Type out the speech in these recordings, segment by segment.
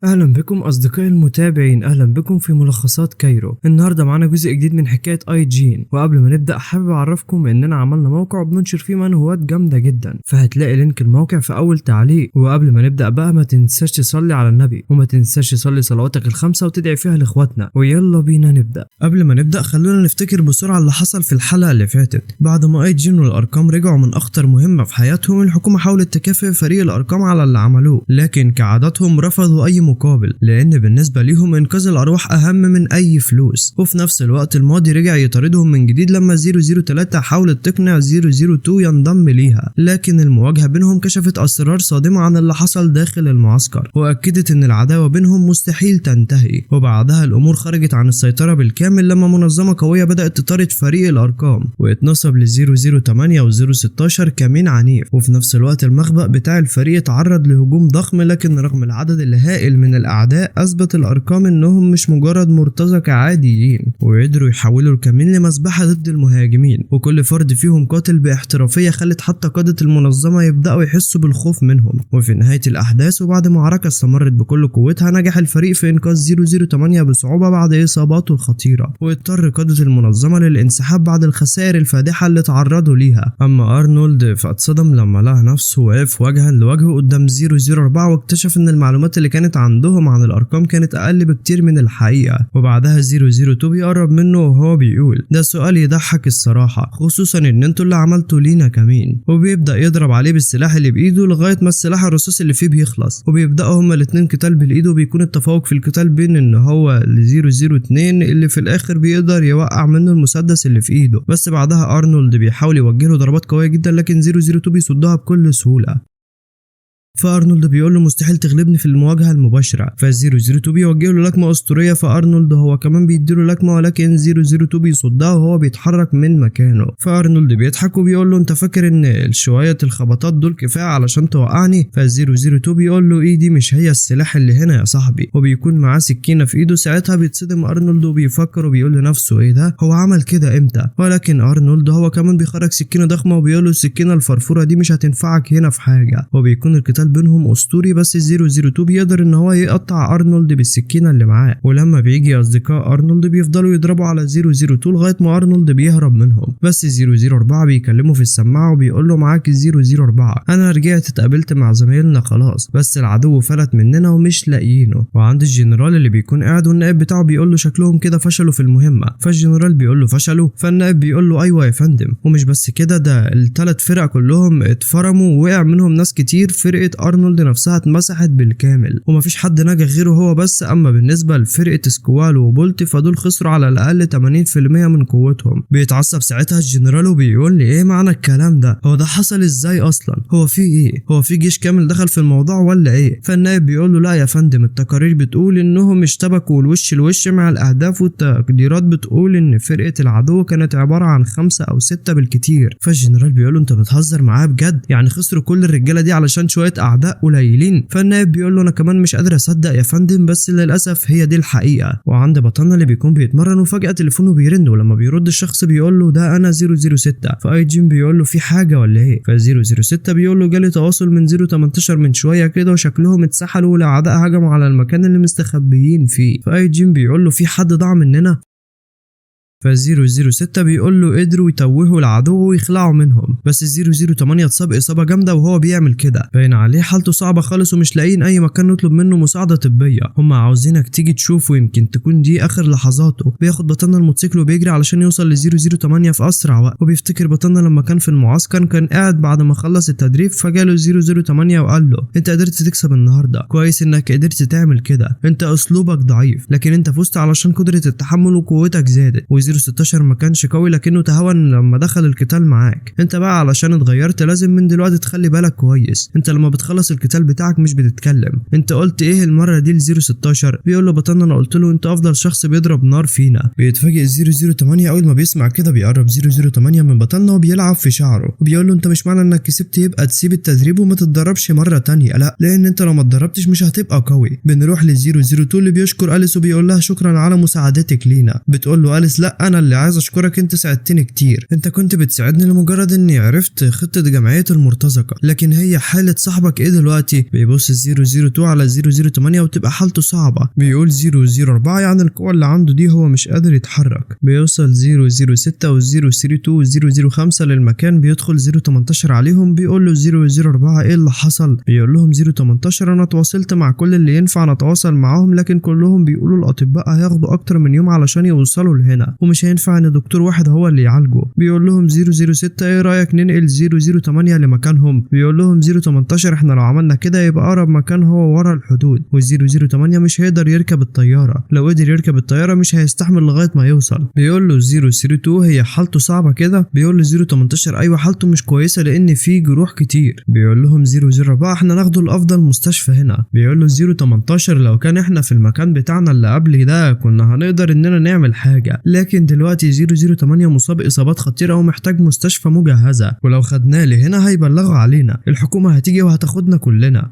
اهلا بكم اصدقائي المتابعين، اهلا بكم في ملخصات كايرو. النهارده معانا جزء جديد من حكايه اي جين، وقبل ما نبدا حابب اعرفكم اننا عملنا موقع وبننشر فيه منهوات جامده جدا، فهتلاقي لينك الموقع في اول تعليق. وقبل ما نبدا بقى ما تنساش تصلي على النبي، وما تنساش تصلي صلواتك الخمسه وتدعي فيها لاخواتنا. ويلا بينا نبدا. قبل ما نبدا خلونا نفتكر بسرعه اللي حصل في الحلقه اللي فاتت. بعد ما اي جين والارقام رجعوا من اخطر مهمه في حياتهم، الحكومه حاولت تكافئ فريق الارقام على اللي عملوه، لكن كعادتهم رفضوا اي مقابل، لان بالنسبه ليهم انقاذ الارواح اهم من اي فلوس. وفي نفس الوقت الماضي رجع يطاردهم من جديد لما 003 حاولت تقنع 002 ينضم ليها، لكن المواجهه بينهم كشفت اسرار صادمه عن اللي حصل داخل المعسكر، واكدت ان العداوه بينهم مستحيل تنتهي. وبعدها الامور خرجت عن السيطره بالكامل لما منظمه قويه بدات تطارد فريق الارقام، واتنصب ل 008 و 016 كمين عنيف. وفي نفس الوقت المخبأ بتاع الفريق تعرض لهجوم ضخم، لكن رغم العدد الهائل من الاعداء اثبت الارقام انهم مش مجرد مرتزقه عاديين، وقدروا يحولوا الكمين لمذبحه ضد المهاجمين، وكل فرد فيهم قاتل باحترافيه خلت حتى قاده المنظمه يبداوا يحسوا بالخوف منهم. وفي نهايه الاحداث وبعد معركه استمرت بكل قوتها، نجح الفريق في انقاذ 008 بصعوبه بعد اصاباته الخطيره، واضطر قاده المنظمه للانسحاب بعد الخسائر الفادحه اللي تعرضوا ليها. اما ارنولد فاتصدم لما لقى نفسه واقف وجها لوجه قدام 004، واكتشف ان المعلومات اللي كانت عندهم عن الارقام كانت اقل بكتير من الحقيقه. وبعدها 002 بيقرب منه وهو بيقول ده سؤال يضحك الصراحه، خصوصا ان انتوا اللي عملتوا لينا كمين. وبيبدا يضرب عليه بالسلاح اللي بايده لغايه ما السلاح الرصاصي اللي فيه بيخلص، وبيبداوا هما الاتنين قتال بالايد، وبيكون التفوق في القتال بين ان هو ل 002 اللي في الاخر بيقدر يوقع منه المسدس اللي في ايده. بس بعدها ارنولد بيحاول يوجه له ضربات قويه جدا، لكن 002 بيصدها بكل سهوله. فارنولد بيقول له مستحيل تغلبني في المواجهه المباشره، ف002 بيوجه له لكمه اسطوريه، فارنولد هو كمان بيديله لكمه، ولكن 002 بيصدها وهو بيتحرك من مكانه. فارنولد بيضحك وبيقول له انت فاكر ان شويه الخبطات دول كفايه علشان توقعني؟ ف002 بيقول له ايدي مش هي السلاح اللي هنا يا صاحبي، وبيكون معاه سكينه في ايده. ساعتها بيتصدم ارنولد وبيفكر وبيقول لنفسه ايه ده، هو عمل كده امتى؟ ولكن ارنولد هو كمان بيخرج سكينه ضخمه وبيقول له السكينه الفرفوره دي مش هتنفعك هنا في حاجه. وبيكون القتال بينهم اسطوري، بس 002 بيقدر ان هو يقطع ارنولد بالسكينه اللي معاه. ولما بيجي اصدقاء ارنولد بيفضلوا يضربوا على 002 لغايه ما ارنولد بيهرب منهم. بس 004 بيكلمه في السماعه وبيقول له معاك 004، انا رجعت اتقابلت مع زمايلنا خلاص، بس العدو فلت مننا ومش لاقيينه. وعند الجنرال اللي بيكون قاعد والنائب بتاعه بيقول له شكلهم كده فشلوا في المهمه. فالجنرال بيقول له فشلوا؟ فالنائب بيقول له ايوه يا فندم، ومش بس كده، ده الثلاث فرق كلهم اتفرموا ووقع منهم ناس كتير. فرقه ارنولد نفسها اتمسحت بالكامل ومفيش حد نجح غيره هو بس. اما بالنسبه لفرقه سكوالو وبولت فدول خسروا على الاقل 80% من قوتهم. بيتعصب ساعتها الجنرال وبيقول لي ايه معنى الكلام ده؟ هو ده حصل ازاي اصلا؟ هو في ايه؟ هو في جيش كامل دخل في الموضوع ولا ايه؟ فالنائب بيقول له لا يا فندم، التقارير بتقول انهم اشتبكوا الوش لوش مع الاهداف، والتقديرات بتقول ان فرقه العدو كانت عباره عن 5 أو 6 بالكتير. فالجنرال بيقول له انت بتهزر معايا بجد؟ يعني خسروا كل الرجاله دي علشان شويه اعداء قليلين؟ فالنائب بيقول له انا كمان مش قادر اصدق يا فندم، بس للاسف هي دي الحقيقه. وعند بطلنا اللي بيكون بيتمرن وفجاه تليفونه بيرن، ولما بيرد الشخص بيقول له ده انا 006. فاي جين بيقول له في حاجه ولا ايه؟ ف006 بيقول له جالي تواصل من 018 من شويه كده، وشكلهم اتسحلوا والاعداء هجموا على المكان اللي مستخبيين فيه. فاي جين بيقول له في حد ضاع مننا؟ ف006 بيقول له قدروا يتوهوا العدو ويخلعوا منهم، بس 008 اتصاب اصابه جامده وهو بيعمل كده، باين عليه حالته صعبه خالص ومش لاقيين اي مكان نطلب منه مساعده طبيه. هم عاوزينك تيجي تشوفه، يمكن تكون دي اخر لحظاته. بياخد بطلنا الموتوسيكل وبيجري علشان يوصل ل 008 في اسرع وقت. وبيفتكر بطلنا لما كان في المعسكر كان قاعد بعد ما خلص التدريب، فجاله 008 وقال له انت قدرت تكسب النهارده، كويس انك قدرت تعمل كده، انت اسلوبك ضعيف لكن انت فزت علشان قدره التحمل وقوتك زادت. 016 ما كانش قوي لكنه تهاون لما دخل القتال معاك، انت بقى علشان اتغيرت لازم من دلوقتي تخلي بالك كويس، انت لما بتخلص القتال بتاعك مش بتتكلم. انت قلت ايه المره دي ل 016؟ بيقول له بطلنا انا قلت له انت افضل شخص بيضرب نار فينا. بيتفاجئ 008 اول ما بيسمع كده، بيقرب 008 من بطلنا وبيلعب في شعره وبيقول له انت مش معنى انك كسبت يبقى تسيب التدريب وما تتدربش مره تانية، لا، لان انت لو ما اتدربتش مش هتبقى قوي. بنروح ل 002 اللي بيشكر اليس وبيقول لها شكرا على مساعدتك لينا. بتقول له اليس لا لا انا اللي عايز اشكرك، انت ساعدتني كتير، انت كنت بتساعدني لمجرد اني عرفت خطة جمعية المرتزقة، لكن هي حالة صاحبك ايه دلوقتي؟ بيبص 002 على 008 وتبقى حالته صعبة. بيقول 004 يعني القوة اللي عنده دي هو مش قادر يتحرك. بيوصل 006 و 032 و 005 للمكان، بيدخل 018 عليهم بيقول له 004 ايه اللي حصل؟ بيقول لهم 018 انا تواصلت مع كل اللي ينفع نتواصل معاهم، لكن كلهم بيقولوا الاطباء هياخدوا اكتر من يوم علشان يوصلوا لهنا، ومش هينفع ان دكتور واحد هو اللي يعالجه. بيقول لهم 006 ايه رايك ننقل 008 لمكانهم؟ بيقول لهم 018 احنا لو عملنا كده يبقى اقرب مكان هو ورا الحدود، و008 مش هيقدر يركب الطياره، لو قدر يركب الطياره مش هيستحمل لغايه ما يوصل. بيقول له 032 هي حالته صعبه كده؟ بيقول له 018 ايوه حالته مش كويسه لان في جروح كتير. بيقول لهم 004 احنا ناخده لافضل مستشفى هنا. بيقول له 018 لو كان احنا في المكان بتاعنا اللي قبل ده كنا هنقدر اننا نعمل حاجه، لكن دلوقتي 008 مصاب اصابات خطيره ومحتاج مستشفى مجهزه، ولو خدناه لهنا هيبلغوا علينا، الحكومه هتيجي وهتاخدنا كلنا.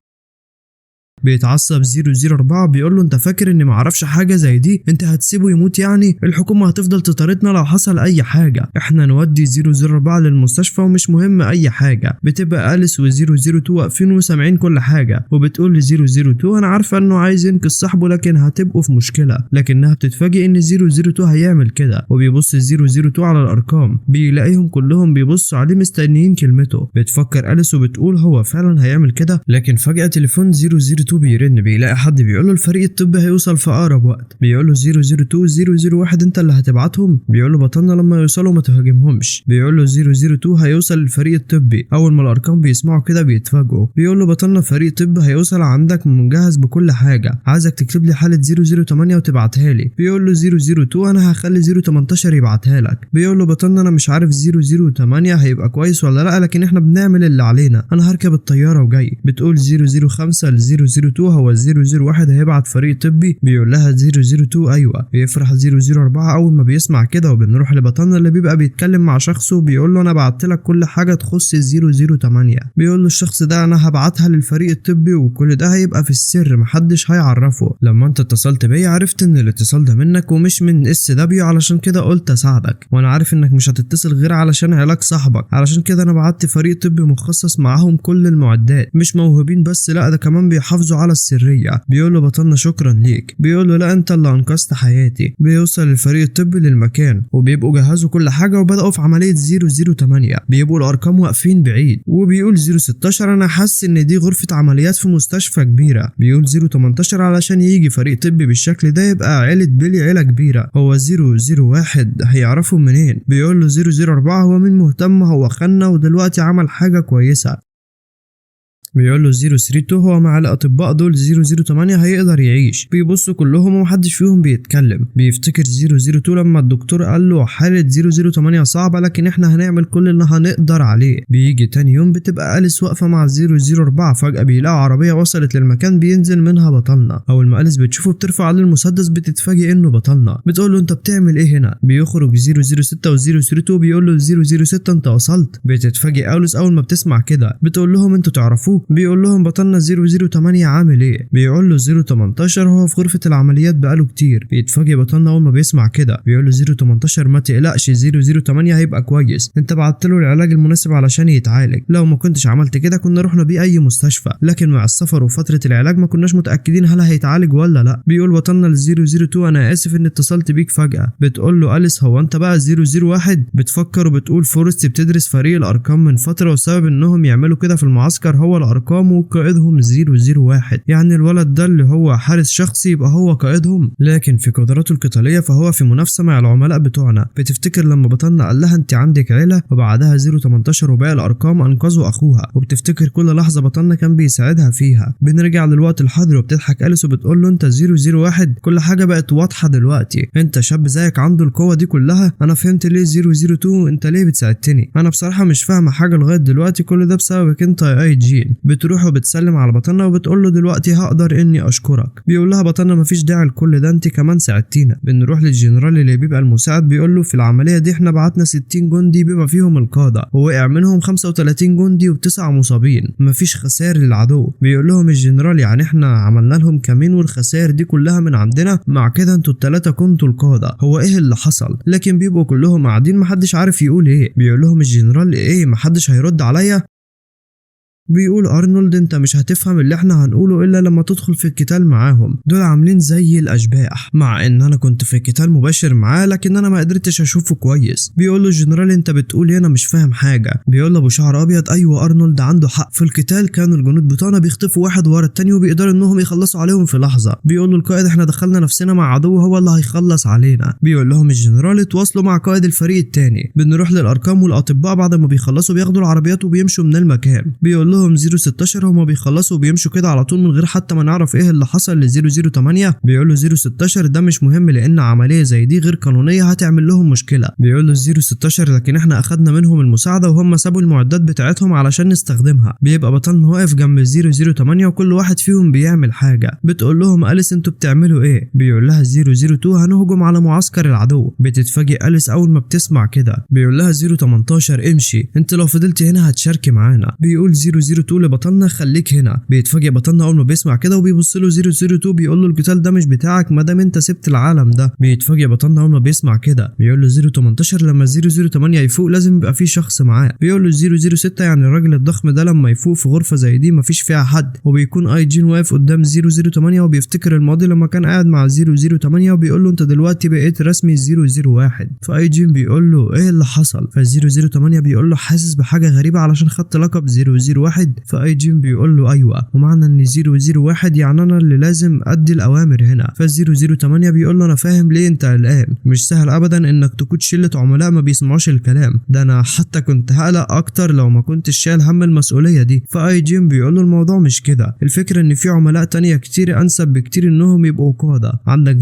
بيتعصب 004 بيقول له انت فاكر اني معرفش حاجه زي دي؟ انت هتسيبه يموت يعني؟ الحكومه هتفضل تطاردنا لو حصل اي حاجه، احنا نودي 004 للمستشفى ومش مهم اي حاجه. بتبقى أليس و 002 واقفين وسامعين كل حاجه، وبتقول ل 002 انا عارفه انه عايز ينقذ صاحبه لكن هتبقوا في مشكله، لكنها بتتفاجئ ان 002 هيعمل كده، وبيبص 002 على الارقام بيلاقيهم كلهم بيبصوا عليه مستنيين كلمته. بتفكر أليس وبتقول هو فعلا هيعمل كده، لكن فجاه تليفون 002 بيرن بيلاقي حد بيقول له الفريق الطبي هيوصل في اقرب وقت. بيقول له 002 001 انت اللي هتبعتهم؟ بيقول له بطلنا لما يوصلوا ما تهاجمهمش. بيقول له 002 هيوصل الفريق الطبي. اول ما الارقام بيسمعوا كده بيتفاجئوا. بيقول له بطلنا فريق طبي هيوصل عندك مجهز بكل حاجه، عايزك تكتب لي حاله 008 وتبعتها لي. بيقول له 002 انا هخلي 018 يبعتها لك. بيقول له بطلنا انا مش عارف 008 هيبقى كويس ولا لا، لكن احنا بنعمل اللي علينا، انا هركب الطياره وجاي. بتقول 005 ل 002 هو 001 هيبعت فريق طبي. بيقول لها 002 ايوه. بيفرح 004 اول ما بيسمع كده، وبنروح لبطلنا اللي بيبقى بيتكلم مع شخصه وبيقول له انا بعت لك كل حاجه تخص 008. بيقول له الشخص ده انا هبعتها للفريق الطبي وكل ده هيبقى في السر محدش هيعرفه. لما انت اتصلت بيا عرفت ان الاتصال ده منك ومش من اس دبليو، علشان كده قلت اساعدك، وانا عارف انك مش هتتصل غير علشان علاج صاحبك، علشان كده انا بعت فريق طبي مخصص معاهم كل المعدات، مش موهوبين بس لا ده كمان بيحافظوا على السريه. بيقول له بطلنا شكرا ليك. بيقول له لا انت اللي انقذت حياتي. بيوصل الفريق الطبي للمكان وبيبقوا جهزوا كل حاجه وبداوا في عمليه 008. بيبقوا الارقام واقفين بعيد، وبيقول 016 انا حاسس ان دي غرفه عمليات في مستشفى كبيره. بيقول 018 علشان يجي فريق طبي بالشكل ده يبقى عيله بيلي عيله كبيره، هو 001 هيعرفوا منين؟ بيقول له 004 هو مين مهتم، هو خنا ودلوقتي عمل حاجه كويسه. بيقول له 032 هو مع الاطباء دول 008 هيقدر يعيش. بيبصوا كلهم ومحدش فيهم بيتكلم. بيفتكر 002 لما الدكتور قال له حاله 008 صعبه لكن احنا هنعمل كل اللي هنقدر عليه. بيجي تاني يوم بتبقى أليس واقفه مع 004، فجاه بيلاقوا عربيه وصلت للمكان بينزل منها بطلنا. اول ما أليس بتشوفه بترفع عليه المسدس بتتفاجئ انه بطلنا. بتقول له انت بتعمل ايه هنا؟ بيخرج 006 و 032 بيقول له 006 انت وصلت. بتتفاجئ أليس اول ما بتسمع كده، بتقول لهم انتوا تعرفوه؟ بيقول لهم بطلنا 008 عامل ايه؟ بيقول له 018 هو في غرفة العمليات بقاله كتير. بيتفاجئ بطلنا اول ما بيسمع كده، بيقول له 018 ما تقلقش 008 هيبقى كويس، انت بعت له العلاج المناسب علشان يتعالج، لو ما كنتش عملت كده كنا رحنا بيه اي مستشفى، لكن مع السفر وفترة العلاج ما كناش متأكدين هل هيتعالج ولا لا. بيقول بطلنا ل 002 انا اسف ان اتصلت بيك فجأة. بتقول له أليس هو انت بقى 001؟ بتفكر وبتقول فورست بتدرس فريق الارقام من فترة وسبب انهم يعملوا كده في المعسكر هو الارقام وقائدهم 001، يعني الولد ده اللي هو حارس شخصي يبقى هو قائدهم، لكن في قدراته القتالية فهو في منافسة مع العملاء بتوعنا. بتفتكر لما بطلنا قال لها انت عندك عيلة، وبعدها 018 وباقي الارقام انقذوا اخوها، وبتفتكر كل لحظة بطلنا كان بيساعدها فيها. بنرجع للوقت الحاضر وبتضحك أليس وبتقول له انت 001 كل حاجة بقت واضحة دلوقتي، انت شاب زيك عنده القوة دي كلها، انا فهمت ليه 002 انت ليه بتساعدتني، انا بصراحة مش فاهمة حاجة لغاية دلوقتي، كل ده بسببك انت يا اي جين. بتروح وبتسلم على بطلنا وبتقول له دلوقتي هقدر اني اشكرك. بيقول لها بطلنا مفيش داعي لكل ده، انت كمان ساعدتينا. بنروح للجنرال اللي بيبقى المساعد، بيقول له في العمليه دي احنا بعتنا 60 جندي بما فيهم القاده، ووقع منهم 35 جندي و9 مصابين، مفيش خسائر للعدو. بيقول لهم الجنرال يعني احنا عملنا لهم كمين والخسائر دي كلها من عندنا، مع كده انتوا الثلاثه كنتوا القاده، هو ايه اللي حصل؟ لكن بيبقوا كلهم قاعدين محدش عارف يقول ايه. بيقول لهم الجنرال ايه محدش هيرد عليا؟ بيقول ارنولد انت مش هتفهم اللي احنا هنقوله الا لما تدخل في القتال معاهم، دول عاملين زي الاشباح، مع ان انا كنت في قتال مباشر معاه لكن انا ما قدرتش اشوفه كويس. بيقول له الجنرال انت بتقول انا مش فاهم حاجه. بيقول له ابو شعر ابيض ايوه ارنولد عنده حق، في القتال كانوا الجنود بتوعنا بيخطفوا واحد ورا التاني وبيقدروا انهم يخلصوا عليهم في لحظه. بيقول له القائد احنا دخلنا نفسنا مع عدو هو اللي هيخلص علينا. بيقول لهم الجنرال اتواصلوا مع قائد الفريق التاني. بنروح للارقام والاطباء بعد ما بيخلصوا بياخدوا العربيات وبيمشوا من المكان. بيقول لهم 016 هما بيخلصوا وبيمشوا كده على طول من غير حتى ما نعرف ايه اللي حصل ل 008. بيقول له 016 ده مش مهم لان عمليه زي دي غير قانونيه هتعمل لهم مشكله. بيقول له 016 لكن احنا اخدنا منهم المساعده وهم سابوا المعدات بتاعتهم علشان نستخدمها. بيبقى بطلنا واقف جنب 008 وكل واحد فيهم بيعمل حاجه. بتقول لهم أليس انتوا بتعملوا ايه؟ بيقول لها 002 هنهجم على معسكر العدو. بتتفاجئ أليس اول ما بتسمع كده. بيقول لها 018 امشي، انت لو فضلت هنا هتشاركي معانا. بيقول 002 لبطلنا خليك هنا. بيتفاجئ بطلنا اول ما بيسمع كده وبيبص له 002 بيقول له القتال ده مش بتاعك ما دام انت سبت العالم ده. بيتفاجئ بطلنا اول ما بيسمع كده. بيقول له 018 لما 008 يفوق لازم يبقى في شخص معاه. بيقول له 006 يعني الراجل الضخم ده لما يفوق في غرفه زي دي مفيش فيها حد، وبيكون اي جين واقف قدام 008 وبيفتكر الماضي لما كان قاعد مع 008 وبيقول له انت دلوقتي بقيت رسمي 001. فاي جين بيقول له ايه اللي حصل؟ ف008 بيقول له حاسس بحاجه غريبه علشان خدت لقب 001. فاي جين بيقول له ايوه ومعنى ان 001 يعني انا اللي لازم ادي الاوامر هنا. ف008 بيقول له انا فاهم ليه انت قلقان، مش سهل ابدا انك تكون شله عملاء ما بيسمعوش الكلام ده، انا حتى كنت هقلق اكتر لو ما كنتش شايل هم المسؤوليه دي. فاي جين بيقول له الموضوع مش كده، الفكره ان في عملاء تانية كتير انسب بكتير انهم يبقوا قاده، عندك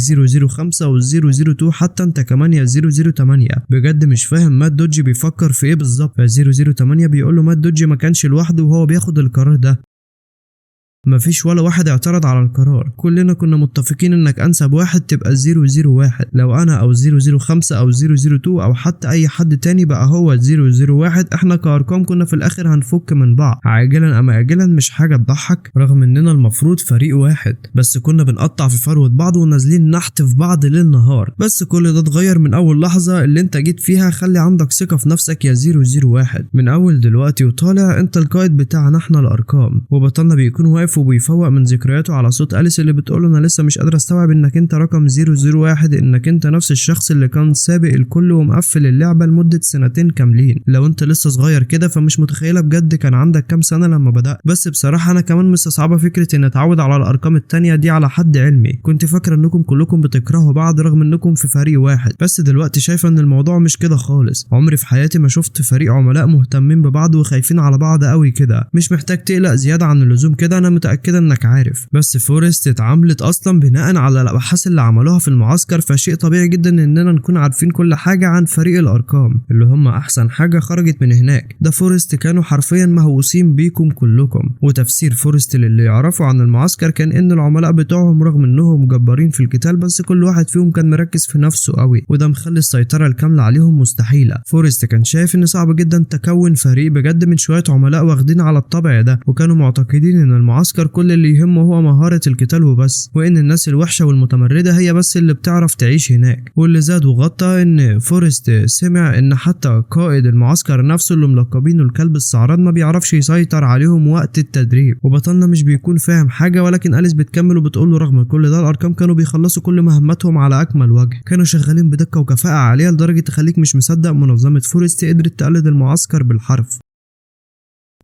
005 و002 حتى انت كمان يا 008. بجد مش فاهم مات دوجي بيفكر في ايه بالظبط. ف008 بيقول له مات دوجي ما كانش لوحده وهو بياخد القرار ده، مفيش ولا واحد اعترض على القرار، كلنا كنا متفقين انك انسب واحد تبقى 001، لو انا او 005 او 002 او حتى اي حد تاني بقى هو 001 احنا كارقام كنا في الاخر هنفك من بعض عاجلا ام اجلا. مش حاجه تضحك رغم اننا المفروض فريق واحد، بس كنا بنقطع في فروه بعض ونازلين نحت في بعض ليل نهار. بس كل ده اتغير من اول لحظه اللي انت جيت فيها. خلي عندك ثقه في نفسك يا 001، من اول دلوقتي وطالع انت القائد بتاعنا احنا الارقام. وبطلنا بيكون واقف وبيفوق من ذكرياته على صوت أليس اللي بتقول له انا لسه مش قادر استوعب انك انت رقم 001، انك انت نفس الشخص اللي كان سابق الكل ومقفل اللعبه لمده سنتين كاملين. لو انت لسه صغير كده فمش متخيله بجد كان عندك كام سنه لما بدأت. بس بصراحه انا كمان مستصعبه فكره ان اتعود على الارقام التانية دي على حد علمي. كنت فاكره انكم كلكم بتكرهوا بعض رغم انكم في فريق واحد، بس دلوقتي شايفه ان الموضوع مش كده خالص. عمري في حياتي ما شفت فريق عملاء مهتمين ببعض وخايفين على بعض قوي كده. مش محتاج تقلق زياده عن اللزوم كده، انا متاكده انك عارف. بس فورست اتعاملت اصلا بناء على الابحاث اللي عملوها في المعسكر، فشيء طبيعي جدا اننا نكون عارفين كل حاجه عن فريق الارقام اللي هم احسن حاجه خرجت من هناك. ده فورست كانوا حرفيا مهووسين بيكم كلكم. وتفسير فورست للي يعرفوا عن المعسكر كان ان العملاء بتوعهم رغم انهم جبارين في القتال بس كل واحد فيهم كان مركز في نفسه قوي، وده مخلي السيطره الكامله عليهم مستحيله. فورست كان شايف ان صعب جدا تكون فريق بجد من شويه عملاء واخدين على الطبع ده، وكانوا معتقدين ان المعسكر كل اللي يهمه هو مهاره القتال وبس، وان الناس الوحشه والمتمرده هي بس اللي بتعرف تعيش هناك. واللي زاد وغطى ان فورست سمع ان حتى قائد المعسكر نفسه اللي ملقبينه الكلب السعران ما بيعرفش يسيطر عليهم وقت التدريب. وبطلنا مش بيكون فاهم حاجه، ولكن أليس بتكمل وبتقول له رغم كل ده الارقام كانوا بيخلصوا كل مهمتهم على اكمل وجه، كانوا شغالين بدقه وكفاءه عاليه لدرجه تخليك مش مصدق منظمه فورست قدرت تقلد المعسكر بالحرف.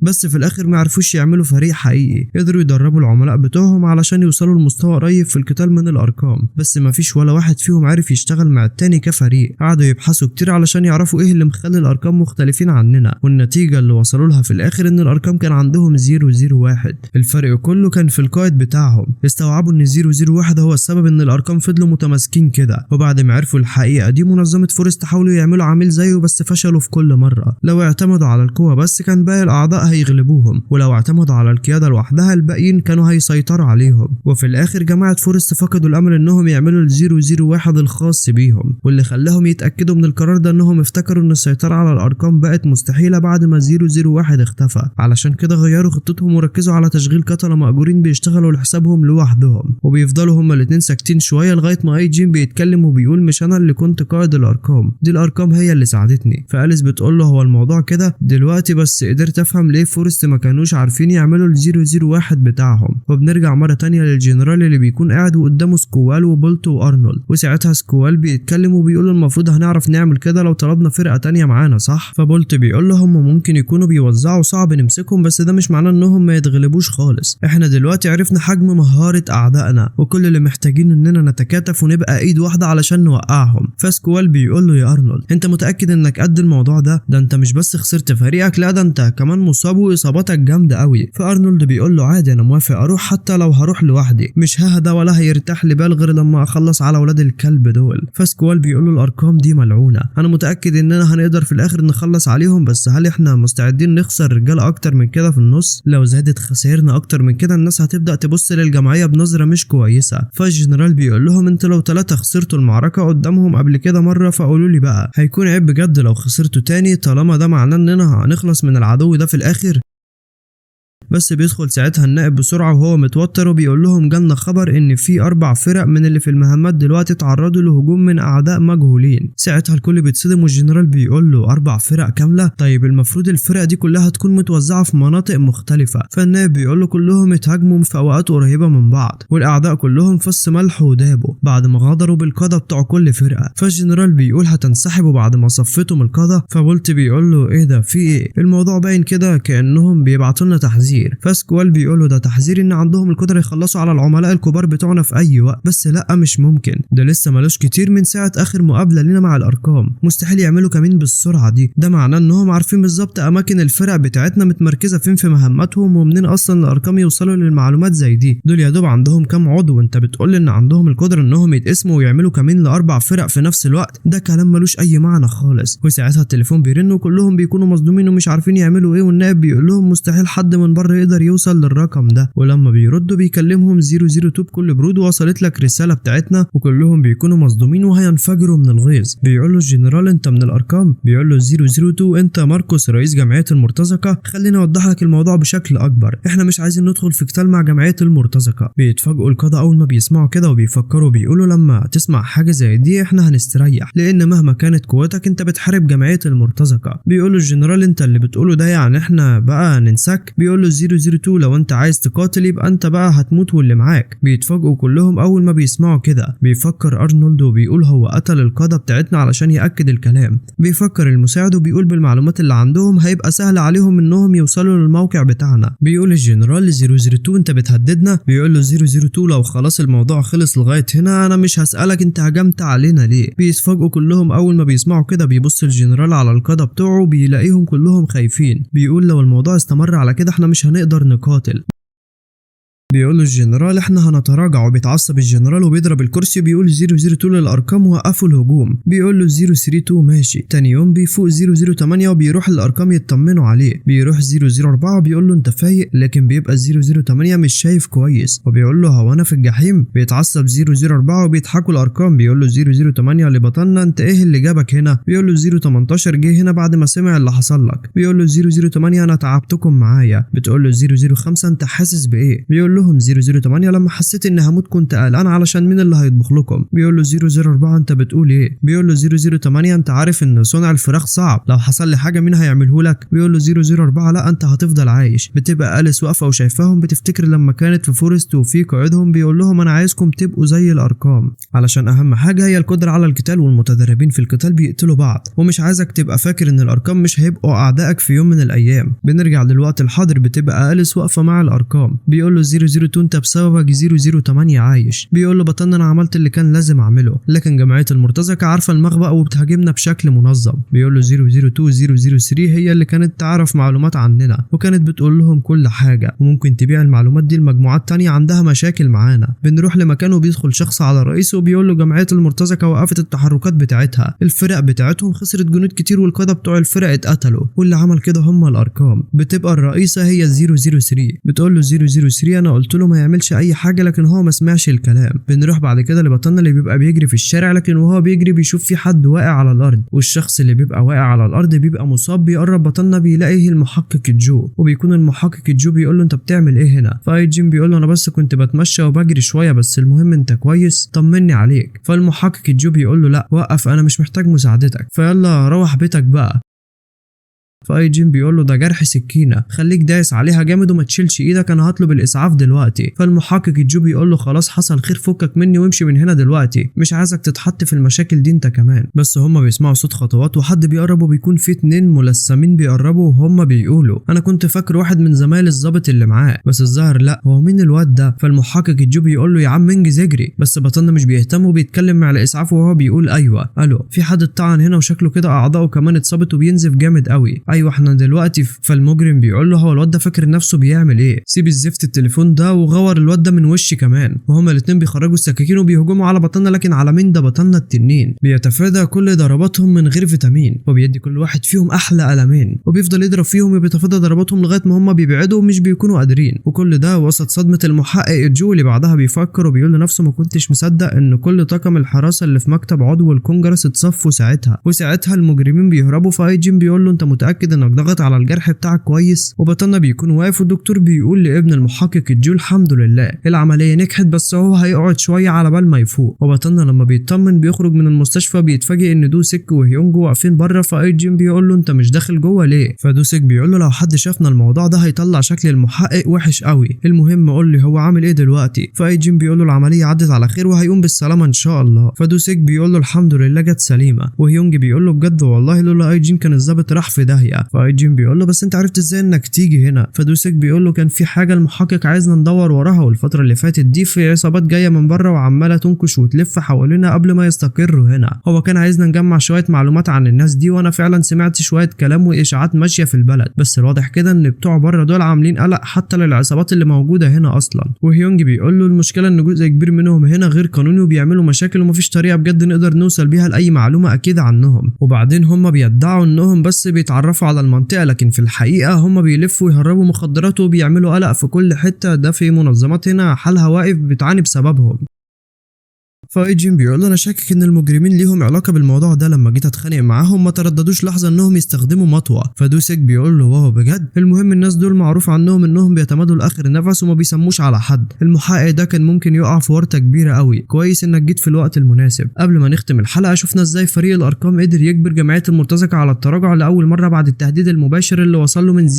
بس في الاخر ما عرفوش يعملوا فريق حقيقي، قدروا يدربوا العملاء بتوعهم علشان يوصلوا لمستوى قريب في القتال من الارقام، بس ما فيش ولا واحد فيهم عارف يشتغل مع التاني كفريق. قعدوا يبحثوا كتير علشان يعرفوا ايه اللي مخلي الارقام مختلفين عننا، والنتيجه اللي وصلوا لها في الاخر ان الارقام كان عندهم 001. الفرق كله كان في القائد بتاعهم. استوعبوا ان 001 هو السبب ان الارقام فضلوا متماسكين كده، وبعد ما عرفوا الحقيقه دي منظمه فورست حاولوا يعملوا عميل زيه بس فشلوا في كل مره. لو اعتمدوا على القوه بس كان باقي الاعضاء هيغلبوهم، ولو اعتمدوا على القيادة لوحدها الباقيين كانوا هيسيطروا عليهم. وفي الاخر جماعة فورست فقدوا الامل انهم يعملوا ال001 الخاص بيهم، واللي خلاهم يتأكدوا من القرار ده انهم افتكروا ان السيطرة على الارقام بقت مستحيلة بعد ما 001 اختفى. علشان كده غيروا خطتهم وركزوا على تشغيل قتلة مأجورين بيشتغلوا لحسابهم لوحدهم، وبيفضلوا هما الاتنين ساكتين شوية لغاية ما اي جين بيتكلم وبيقول مش انا اللي كنت قائد الارقام، دي الارقام هي اللي ساعدتني. فاليس بتقول له هو الموضوع كده دلوقتي، بس قدرت افهم ليه فورست ما كانوش عارفين يعملوا ال001 بتاعهم. وبنرجع مرة تانية للجنرال اللي بيكون قاعد وقدامه سكوال وبولت وارنولد، وساعتها سكوال بيتكلم وبيقول المفروض هنعرف نعمل كده لو طلبنا فرقة تانية معانا صح؟ فبولت بيقول له هم ممكن يكونوا بيوزعوا صعب نمسكهم، بس ده مش معناه انهم ما يتغلبوش خالص. احنا دلوقتي عرفنا حجم مهارة اعدائنا، وكل اللي محتاجينه اننا نتكاتف ونبقى ايد واحدة علشان نوقعهم. فسكوال بيقول له يا ارنولد انت متأكد انك قد الموضوع ده انت مش بس خسرت فريقك، لا ده انت كمان مصاب واصاباتك جامدة قوي. فارنولد بيقول له عادي انا موافق اروح حتى لو هروح لوحدي، مش ههدى ولا هيرتاح لي بال غير لما اخلص على ولاد الكلب دول. فسكوال بيقول له الارقام دي ملعونة، انا متأكد اننا هنقدر في الاخر نخلص عليهم، بس هل احنا مستعدين نخسر رجالة اكتر من كده في النص؟ لو زادت خسائرنا اكتر من كده الناس هتبدأ تبص للجمعية بنظرة مش كويسة. فالجنرال بيقول لهم انتوا لو 3 خسرتوا المعركة قدامهم قبل كده مرة فقولوا لي بقى هيكون عيب بجد لو خسرتوا تاني، طالما ده معناه اننا هنخلص من العدو ده في الاخر. بس بيدخل ساعتها النائب بسرعة وهو متوتر وبيقول لهم جالنا خبر ان في 4 فرق من اللي في المهمات دلوقتي اتعرضوا لهجوم من اعداء مجهولين. ساعتها الكل بيتصدم والجنرال بيقول له 4 فرق كاملة؟ طيب المفروض الفرق دي كلها تكون متوزعة في مناطق مختلفة. فالنائب بيقول له كلهم اتهاجموا في اوقات قريبة من بعض، والاعداء كلهم فص ملح ودابوا بعد ما غادروا بالقادة بتوع كل فرقة. فالجنرال بيقول هتنسحبوا بعد ما صفتهم القادة. فبولت بيقول له ايه ده في ايه؟ الموضوع باين كده كأنهم بيبعتوا لنا تحذير. فسكوال بيقول له ده تحذير ان عندهم القدره يخلصوا على العملاء الكبار بتوعنا في اي وقت، بس لا مش ممكن، ده لسه مالوش كتير من ساعه اخر مقابله لنا مع الارقام، مستحيل يعملوا كمين بالسرعه دي. ده معناه انهم عارفين بالظبط اماكن الفرق بتاعتنا متمركزه فين في مهماتهم، ومنين اصلا الارقام يوصلوا للمعلومات زي دي. دول يا دوب عندهم كام عضو وانت بتقول ان عندهم القدره انهم يتقسموا ويعملوا كمين ل4 فرق في نفس الوقت؟ ده كلام ملوش اي معنى خالص. وساعتها التليفون بيرن وكلهم بيكونوا مصدومين ومش عارفين يعملوا ايه، والنائب بيقول لهم مستحيل حد من بره يقدر يوصل للرقم ده. ولما بيردوا بيكلمهم 002 بكل برود وصلت لك رساله بتاعتنا، وكلهم بيكونوا مصدومين وهينفجروا من الغيظ. بيقول له الجنرال انت من الارقام؟ بيقول له 002 انت ماركوس رئيس جمعيه المرتزقه، خليني اوضح لك الموضوع بشكل اكبر، احنا مش عايزين ندخل في قتال مع جمعيه المرتزقه. بيتفاجئوا القاده اول ما بيسمعوا كده وبيفكروا، بيقولوا لما تسمع حاجه زي دي احنا هنستريح، لان مهما كانت قوتك انت بتحارب جمعيه المرتزقه. بيقول له الجنرال انت اللي بتقوله ده يعني احنا بقى ننسك؟ بيقول له 002 لو انت عايز تقاتل يبقى انت بقى هتموت واللي معاك. بيتفاجئوا كلهم اول ما بيسمعوا كده. بيفكر ارنولد وبيقول هو قتل القاده بتاعتنا علشان ياكد الكلام. بيفكر المساعد وبيقول بالمعلومات اللي عندهم هيبقى سهل عليهم انهم يوصلوا للموقع بتاعنا. بيقول الجنرال 002 انت بتهددنا؟ بيقول له 002 لو خلاص الموضوع خلص لغايه هنا انا مش هسالك انت هجمت علينا ليه. بيتفاجئوا كلهم اول ما بيسمعوا كده. بيبص الجنرال على القاده بتوعه بيلاقيهم كلهم خايفين. بيقول لو الموضوع استمر على كده احنا مش هنقدر نقاتل. بيقول له الجنرال احنا هنتراجع. وبيتعصب الجنرال وبيضرب الكرسي وبيقول 002 للارقام وقفوا الهجوم. بيقول له 032 ماشي. تاني يوم بيفوق 008 وبيروح الارقام يطمنوا عليه. بيروح 004 وبيقول له انت فايق، لكن بيبقى 008 مش شايف كويس وبيقول له هو انا في الجحيم؟ بيتعصب 004 وبيضحكوا الارقام. بيقول له 008 اللي بطلنا انت ايه اللي جابك هنا؟ بيقول له 018 جه هنا بعد ما سمع اللي حصل لك. بيقول له 008 انا تعبتكم معايا. بتقول له 005 انت حاسس بايه؟ بيقول لهم 008 لما حسيت اني هموت كنت قلقان علشان مين اللي هيطبخ لكم. بيقول له 004 انت بتقول ايه؟ بيقول له 008 انت عارف ان صنع الفراخ صعب، لو حصل لي حاجه مين هيعمله لك؟ بيقول له 004 لا انت هتفضل عايش. بتبقى أليس واقفه وشايفاهم بتفتكر لما كانت في فورست وفي قائدهم بيقول لهم انا عايزكم تبقوا زي الارقام علشان اهم حاجه هي القدره على القتال، والمتدربين في القتال بيقتلوا بعض، ومش عايزك تبقى فاكر ان الارقام مش هيبقوا اعدائك في يوم من الايام. بنرجع للوقت الحاضر. بتبقى أليس واقفه مع الارقام. بيقول له 002 انت بسببك 008 عايش. بيقول له بطلنا انا عملت اللي كان لازم اعمله، لكن جمعية المرتزقة عارفة المخبأ وبتهاجمنا بشكل منظم. بيقول له 002 003 هي اللي كانت تعرف معلومات عننا وكانت بتقول لهم كل حاجة، وممكن تبيع المعلومات دي لمجموعات تانية عندها مشاكل معانا. بنروح لمكانه وبيدخل شخص على رئيسه وبيقول له جمعية المرتزقة وقفت التحركات بتاعتها، الفرق بتاعتهم خسرت جنود كتير والقادة بتوع الفرق اتقتلوا، واللي عمل كده هم الارقام. بتبقى الرئيسة هي 003. بتقول له 003 انا قلت له ما يعملش اي حاجة لكن هو ما سمعش الكلام. بنروح بعد كده لبطلنا اللي بيبقى بيجري في الشارع، لكن وهو بيجري بيشوف في حد واقع على الارض، والشخص اللي بيبقى واقع على الارض بيبقى مصاب. بيقرب بطلنا بيلاقيه المحقق جو، وبيكون المحقق جو بيقول له انت بتعمل ايه هنا؟ فاي جين بيقول له انا بس كنت بتمشى وبجري شوية، بس المهم انت كويس طمني عليك. فالمحقق جو بيقول له لا وقف انا مش محتاج مساعدتك، فيلا روح بيتك بقى. فاي جين بيقول له ده جرح سكينه، خليك دايس عليها جامد وما تشيلش ايدك انا هطلب الاسعاف دلوقتي. فالمحقق جو بيقول له خلاص حصل خير فكك مني وامشي من هنا دلوقتي، مش عايزك تتحط في المشاكل دي انت كمان. بس هما بيسمعوا صوت خطوات وحد بيقرب، وبيكون في 2 ملثمين بيقربوا وهما بيقولوا انا كنت فاكر واحد من زمايل الضابط اللي معاه، بس الظاهر لا هو مين الواد ده. فالمحقق جو بيقول له يا عم انجز اجري، بس بطلنا مش بيهتم وبيتكلم مع الاسعاف وهو بيقول ايوه الو في حد اتطعن هنا وشكله كده اعضائه كمان اتصابت وبينزف جامد قوي. ايوه احنا دلوقتي. فالمجرم بيقول له هو الواد ده فاكر نفسه بيعمل ايه؟ سيب الزفت التليفون ده وغور الواد ده من وشي كمان. وهما الاتنين بيخرجوا السكاكين وبيهجموا على بطلنا، لكن على مين ده؟ بطلنا التنين. بيتفادى كل ضرباتهم من غير فيتامين، وبيدي كل واحد فيهم احلى قلمين وبيفضل يضرب فيهم وبيتفادى ضرباتهم لغايه ما هما بيبعدوا ومش بيكونوا قادرين. وكل ده وسط صدمه المحقق جو اللي بعدها بيفكر وبيقول لنفسه ما كنتش مصدق ان كل طاقم الحراسه اللي في مكتب عضو الكونجرس اتصفوا وساعتها المجرمين بيهربوا. فاي جين بيقول له انت متاكد انك ضغط على الجرح بتاعك كويس؟ وبطلنا بيكون واقف والدكتور بيقول لابن المحقق جو الحمد لله العمليه نجحت، بس هو هيقعد شويه على بال ما يفوق. وبطلنا لما بيطمن بيخرج من المستشفى بيتفاجئ ان دوسك وهيونج واقفين بره. فاي جين بيقول له انت مش داخل جوه ليه؟ فدوسك بيقول له لو حد شافنا الموضوع ده هيطلع شكل المحقق وحش قوي، المهم قول لي هو عامل ايه دلوقتي؟ فاي جين بيقول له العمليه عدت على خير وهيقوم بالسلامه ان شاء الله. فدوسك بيقول له الحمد لله جت سليمه. وهيونج بيقول له بجد والله لولا اي جين كان الظابط راح في داهيه. فاي جين بيقول له بس انت عرفت ازاي انك تيجي هنا؟ فدوسك بيقول له كان في حاجه المحقق عايزنا ندور وراها، والفتره اللي فاتت دي في عصابات جايه من بره وعماله تنكش وتلف حوالينا قبل ما يستقروا هنا. هو كان عايزنا نجمع شويه معلومات عن الناس دي، وانا فعلا سمعت شويه كلام واشاعات ماشيه في البلد، بس الواضح كده ان بتوع بره دول عاملين قلق حتى للعصابات اللي موجوده هنا اصلا. وهيونج بيقول له المشكله ان جزء كبير منهم هنا غير قانوني وبيعملوا مشاكل ومفيش طريقه بجد نقدر نوصل بيها لاي معلومه اكيده عنهم. وبعدين هم بيدعوا انهم بس بيتعرفوا على المنطقه، لكن في الحقيقه هم بيلفوا ويهربوا مخدرات وبيعملوا قلق في كل حته. ده في منظمات هنا حالها واقف بتعاني بسببهم. فاي جين بيقول له انا شاكك ان المجرمين ليهم علاقه بالموضوع ده، لما جيت اتخانق معاهم ما ترددوش لحظه انهم يستخدموا مطوه. فدوسك بيقول له واو بجد؟ المهم الناس دول معروف عنهم انهم بيتمادوا لاخر نفس وما بيسموش على حد. المحقق ده كان ممكن يقع في ورطه كبيره قوي، كويس انك جيت في الوقت المناسب. قبل ما نختم الحلقه شفنا ازاي فريق الارقام قدر يجبر جمعيه المرتزقه على التراجع لاول مره بعد التهديد المباشر اللي وصل له من 002،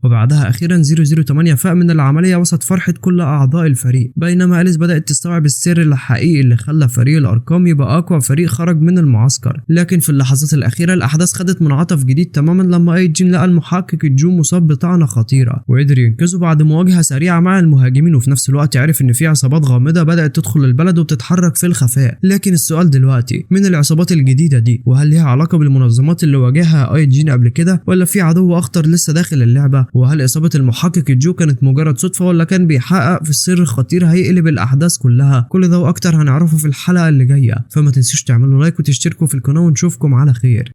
وبعدها اخيرا 008 فاق من العمليه وسط فرحه كل اعضاء الفريق، بينما أليس بدات تستوعب السر الحقيقي اللي خلى فريق الارقام يبقى اقوى فريق خرج من المعسكر. لكن في اللحظات الاخيره الاحداث خدت منعطف جديد تماما لما اي جين لقى المحقق جو مصاب بطعنه خطيره وقدر ينقذه بعد مواجهه سريعه مع المهاجمين، وفي نفس الوقت عرف ان في عصابات غامضه بدات تدخل البلد وبتتحرك في الخفاء. لكن السؤال دلوقتي من العصابات الجديده دي، وهل ليها علاقه بالمنظمات اللي واجهها اي جين قبل كده، ولا في عدو اخطر لسه داخل اللعبه؟ وهل اصابه المحقق جو كانت مجرد صدفه، ولا كان بيحقق في السر خطير هيقلب الاحداث كلها؟ كل ده واكتر هنعرفه في الحلقه اللي جايه، فما تنسوش تعملوا لايك وتشتركوا في القناه ونشوفكم على خير.